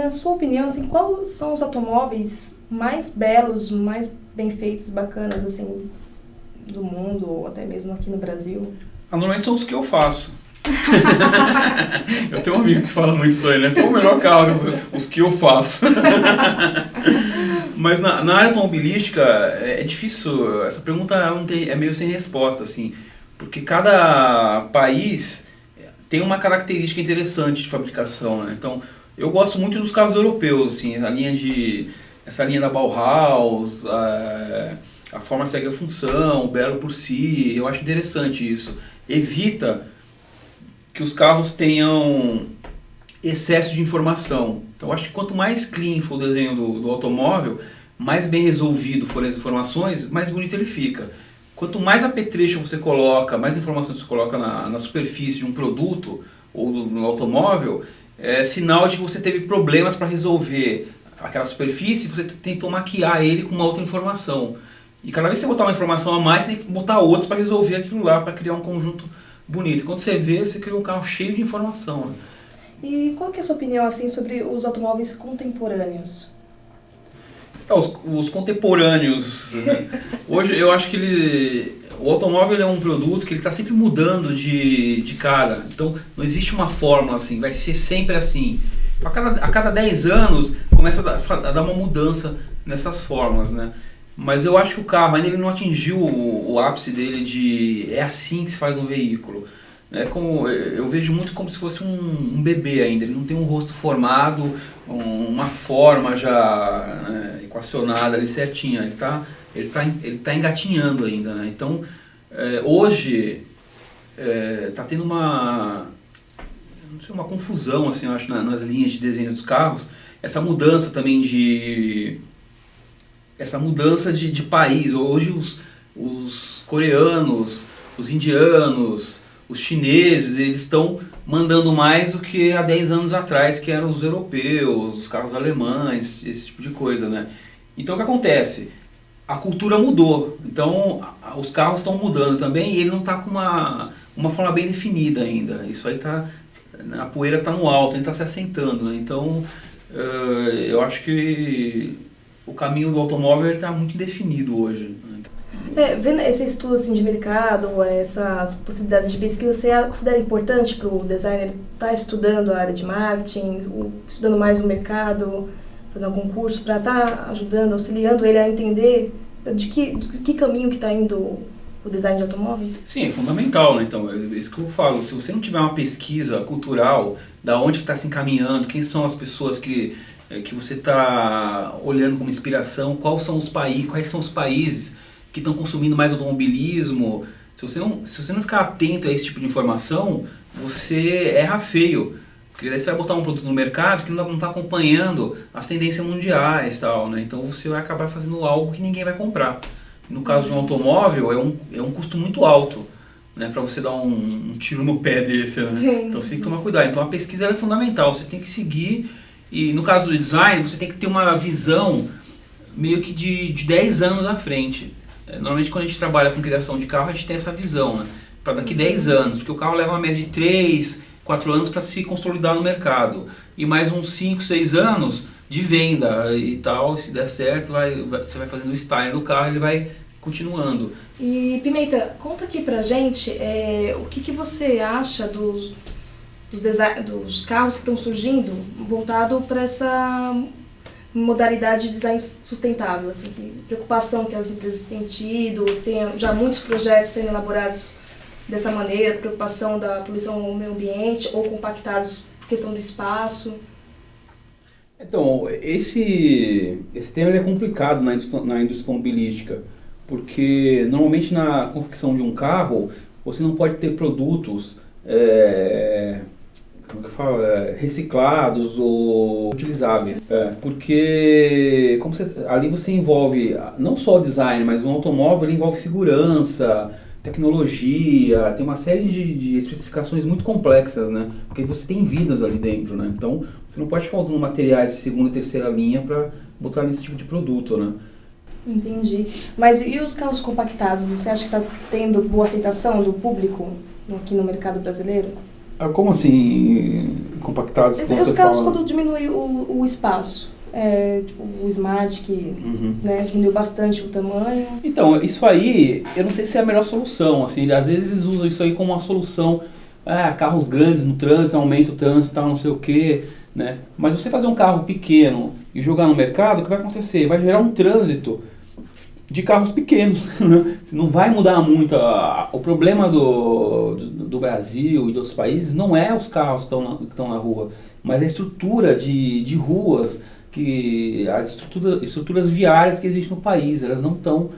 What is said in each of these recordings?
na sua opinião, assim, quais são os automóveis mais belos, mais bem feitos, bacanas, assim, do mundo, ou até mesmo aqui no Brasil? Normalmente são os que eu faço. Eu tenho um amigo que fala muito isso aí, né? Qual o melhor carro? Os que eu faço. Mas na área automobilística é difícil, essa pergunta é meio sem resposta, assim, porque cada país tem uma característica interessante de fabricação, né? Então, eu gosto muito dos carros europeus, assim, essa linha da Bauhaus, a forma segue a função, o belo por si, eu acho interessante isso. Evita que os carros tenham excesso de informação. Então, eu acho que quanto mais clean for o desenho do automóvel, mais bem resolvido forem as informações, mais bonito ele fica. Quanto mais apetrecho você coloca, mais informações você coloca na superfície de um produto ou no automóvel, é sinal de que você teve problemas para resolver aquela superfície e você tentou maquiar ele com uma outra informação. E cada vez que você botar uma informação a mais, você tem que botar outras para resolver aquilo lá, para criar um conjunto bonito. E quando você vê, você cria um carro cheio de informação, né? E qual que é a sua opinião, assim, sobre os automóveis contemporâneos? Os contemporâneos, né? Hoje eu acho que o automóvel é um produto que ele está sempre mudando de cara. Então não existe uma fórmula assim, vai ser sempre assim. A cada 10 anos começa a dar uma mudança nessas fórmulas, né? Mas eu acho que o carro ainda ele não atingiu o ápice dele de é assim que se faz um veículo. Eu vejo muito como se fosse um bebê ainda, ele não tem um rosto formado, uma forma já, né, equacionada ali certinha, ele tá engatinhando ainda, né? Então, hoje está tendo uma confusão, assim, eu acho, nas linhas de desenho dos carros, essa mudança também de país. Hoje os coreanos, os indianos, os chineses, eles estão mandando mais do que há 10 anos atrás, que eram os europeus, os carros alemães, esse tipo de coisa, né? Então o que acontece? A cultura mudou, então os carros estão mudando também e ele não está com uma forma bem definida ainda. Isso aí a poeira está no alto, ele está se assentando, né? Então eu acho que o caminho do automóvel está muito indefinido hoje, né? Vendo esse estudo assim, de mercado, essas possibilidades de pesquisa, você considera importante para o designer estar estudando a área de marketing, estudando mais o mercado, fazer um concurso para estar ajudando, auxiliando ele a entender de que caminho que está indo o design de automóveis? Sim, é fundamental, né? Então, é isso que eu falo. Se você não tiver uma pesquisa cultural, da onde está se encaminhando, quem são as pessoas que você está olhando como inspiração, quais são os países que estão consumindo mais automobilismo. Se você não ficar atento a esse tipo de informação, você erra feio. Porque daí você vai botar um produto no mercado que não está acompanhando as tendências mundiais e tal, né? Então você vai acabar fazendo algo que ninguém vai comprar. No caso de um automóvel, é um custo muito alto, né, para você dar um tiro no pé desse, né? Sim. Então você tem que tomar cuidado. Então a pesquisa é fundamental, você tem que seguir, e no caso do design, você tem que ter uma visão meio que de 10 anos à frente. Normalmente quando a gente trabalha com criação de carro, a gente tem essa visão, né, para daqui 10 anos, porque o carro leva uma média de 3, 4 anos para se consolidar no mercado, e mais uns 5, 6 anos de venda e tal. Se der certo, você vai fazendo o styling do carro e ele vai continuando. E Pimenta, conta aqui pra gente o que você acha dos carros que estão surgindo voltado para essa modalidade de design sustentável, assim, que preocupação que as empresas têm tido, tem já muitos projetos sendo elaborados dessa maneira, preocupação da poluição ao meio ambiente ou compactados por questão do espaço. Então, esse tema ele é complicado na indústria automobilística, porque normalmente na confecção de um carro você não pode ter produtos como que eu falo? Reciclados ou utilizáveis, porque ali você envolve não só o design, mas um automóvel ele envolve segurança, tecnologia, tem uma série de especificações muito complexas, né? Porque você tem vidas ali dentro, né? Então você não pode ficar usando materiais de segunda e terceira linha para botar nesse tipo de produto, né? Entendi. Mas e os carros compactados? Você acha que está tendo boa aceitação do público aqui no mercado brasileiro? Como assim, compactados? Os carros quando diminui o espaço. Tipo, o Smart que né, diminuiu bastante o tamanho. Então, isso aí, eu não sei se é a melhor solução. Assim, às vezes eles usam isso aí como uma solução. Carros grandes no trânsito, aumenta o trânsito, tal, não sei o quê. Né? Mas você fazer um carro pequeno e jogar no mercado, o que vai acontecer? Vai gerar um trânsito de carros pequenos. Não vai mudar muito. O problema do Brasil e de outros países não é os carros que estão na rua, mas a estrutura de ruas, as estruturas viárias que existem no país, elas não estão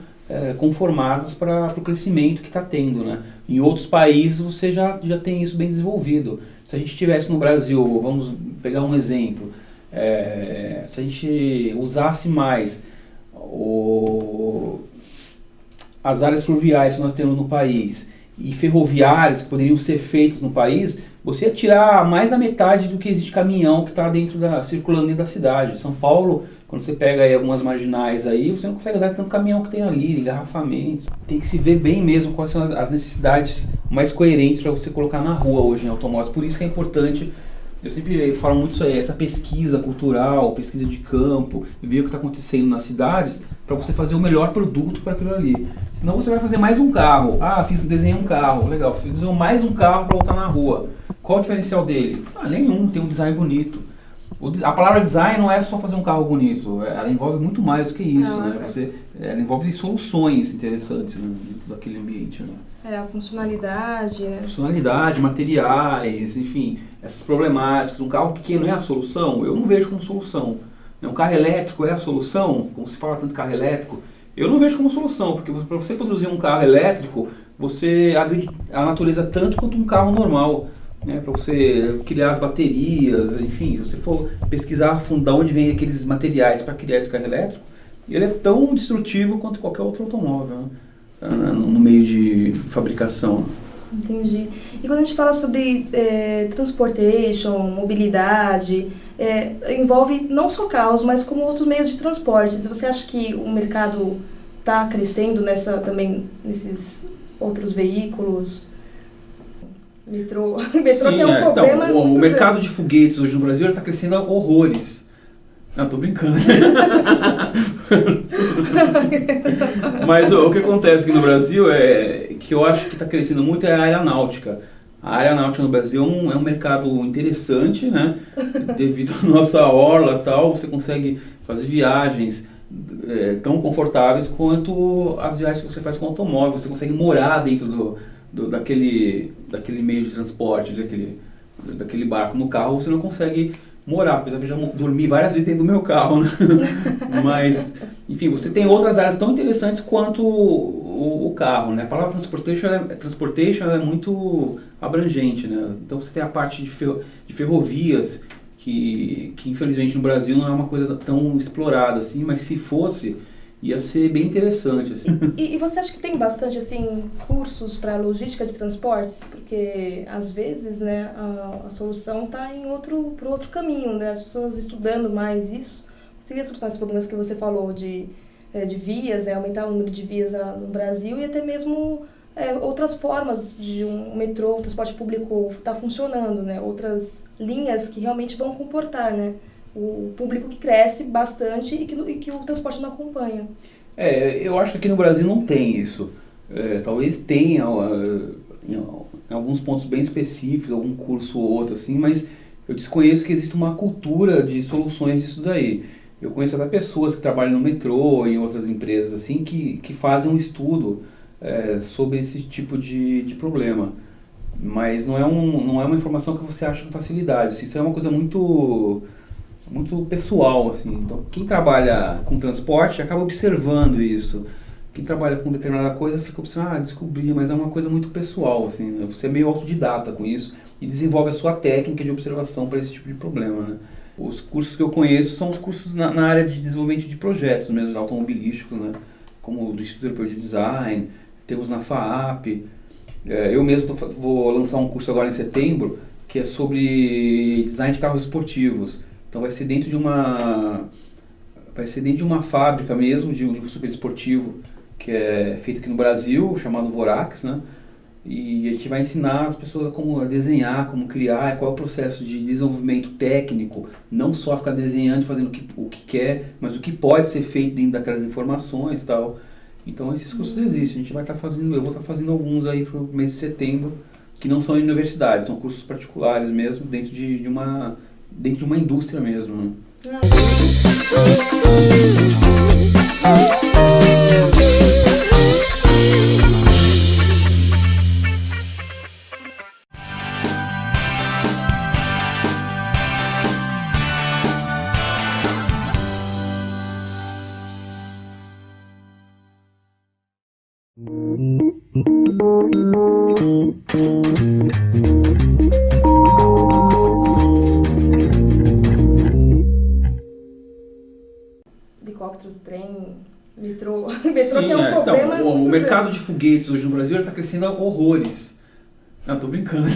conformadas para o crescimento que está tendo. Né? Em outros países você já tem isso bem desenvolvido. Se a gente estivesse no Brasil, vamos pegar um exemplo, se a gente usasse mais as áreas fluviais que nós temos no país e ferroviárias que poderiam ser feitas no país, você ia tirar mais da metade do que existe de caminhão que está circulando dentro da cidade. São Paulo, quando você pega aí algumas marginais aí, você não consegue dar tanto caminhão que tem ali, engarrafamentos. Tem que se ver bem mesmo quais são as necessidades mais coerentes para você colocar na rua hoje em automóveis. Por isso que é importante, eu sempre falo muito isso aí, essa pesquisa cultural, pesquisa de campo, ver o que está acontecendo nas cidades, para você fazer o melhor produto para aquilo ali. Senão você vai fazer mais um carro. Desenhei um carro, legal. Você desenhou mais um carro para botar na rua. Qual o diferencial dele? Nenhum, tem um design bonito. A palavra design não é só fazer um carro bonito, ela envolve muito mais do que isso, né? Ela envolve soluções interessantes, né, dentro daquele ambiente. Né? A funcionalidade. Funcionalidade, materiais, enfim, essas problemáticas. Um carro pequeno é a solução? Eu não vejo como solução. Um carro elétrico é a solução? Como se fala tanto de carro elétrico, eu não vejo como solução, porque para você produzir um carro elétrico, você agride a natureza tanto quanto um carro normal. Né, para você criar as baterias, enfim, se você for pesquisar a fundo de onde vem aqueles materiais para criar esse carro elétrico, ele é tão destrutivo quanto qualquer outro automóvel, né, no meio de fabricação. Entendi. E quando a gente fala sobre transportation, mobilidade, envolve não só carros, mas como outros meios de transporte. Você acha que o mercado está crescendo nesses outros veículos? Metrô Sim, tem um problema. Então, o mercado de foguetes hoje no Brasil está crescendo a horrores. Não, tô brincando. Mas o que acontece aqui no Brasil que eu acho que está crescendo muito é a aeronáutica. A aeronáutica no Brasil é um mercado interessante, né? Devido à nossa orla e tal, você consegue fazer viagens tão confortáveis quanto as viagens que você faz com automóvel. Você consegue morar dentro daquele meio de transporte, daquele barco. No carro você não consegue morar, apesar que eu já dormi várias vezes dentro do meu carro, né? Mas, enfim, você tem outras áreas tão interessantes quanto o carro, né? A palavra transportation é muito abrangente, né? Então você tem a parte de ferrovias, que infelizmente no Brasil não é uma coisa tão explorada assim, mas se fosse, ia ser bem interessante. Assim. E você acha que tem bastante assim, cursos para logística de transportes? Porque às vezes, né, a solução está por outro caminho, né? As pessoas estudando mais isso conseguiria solucionar esses problemas que você falou de vias, né? Aumentar o número de vias no Brasil e até mesmo outras formas de um metrô, um transporte público estar funcionando, né? Outras linhas que realmente vão comportar, né? O público que cresce bastante e que o transporte não acompanha. Eu acho que aqui no Brasil não tem isso. Talvez tenha em alguns pontos bem específicos, algum curso ou outro assim, mas eu desconheço que existe uma cultura de soluções disso daí. Eu conheço até pessoas que trabalham no metrô e em outras empresas assim que fazem um estudo sobre esse tipo de problema. Mas não é uma informação que você acha com facilidade. Isso é uma coisa muito pessoal, assim. Então, quem trabalha com transporte acaba observando isso. Quem trabalha com determinada coisa fica observando, descobri, mas é uma coisa muito pessoal, assim, né? Você é meio autodidata com isso e desenvolve a sua técnica de observação para esse tipo de problema, né? Os cursos que eu conheço são os cursos na área de desenvolvimento de projetos mesmo, automobilísticos, né? Como do Instituto Europeu de Design, temos na FAAP. Eu mesmo vou lançar um curso agora em setembro que é sobre design de carros esportivos. Então vai ser dentro de uma fábrica mesmo, de um super esportivo, que é feito aqui no Brasil, chamado Vorax, né? E a gente vai ensinar as pessoas a como desenhar, como criar, qual é o processo de desenvolvimento técnico, não só ficar desenhando, fazendo o que quer, mas o que pode ser feito dentro daquelas informações e tal. Então esses cursos existem, a gente vai estar fazendo, eu vou estar fazendo alguns aí para o mês de setembro, que não são em universidades, são cursos particulares mesmo, dentro de uma indústria mesmo, né? Helicóptero, trem, metrô. Metrô Sim, tem um problema então, o muito mercado grande. de foguetes hoje no Brasil está crescendo a horrores. Não, tô brincando.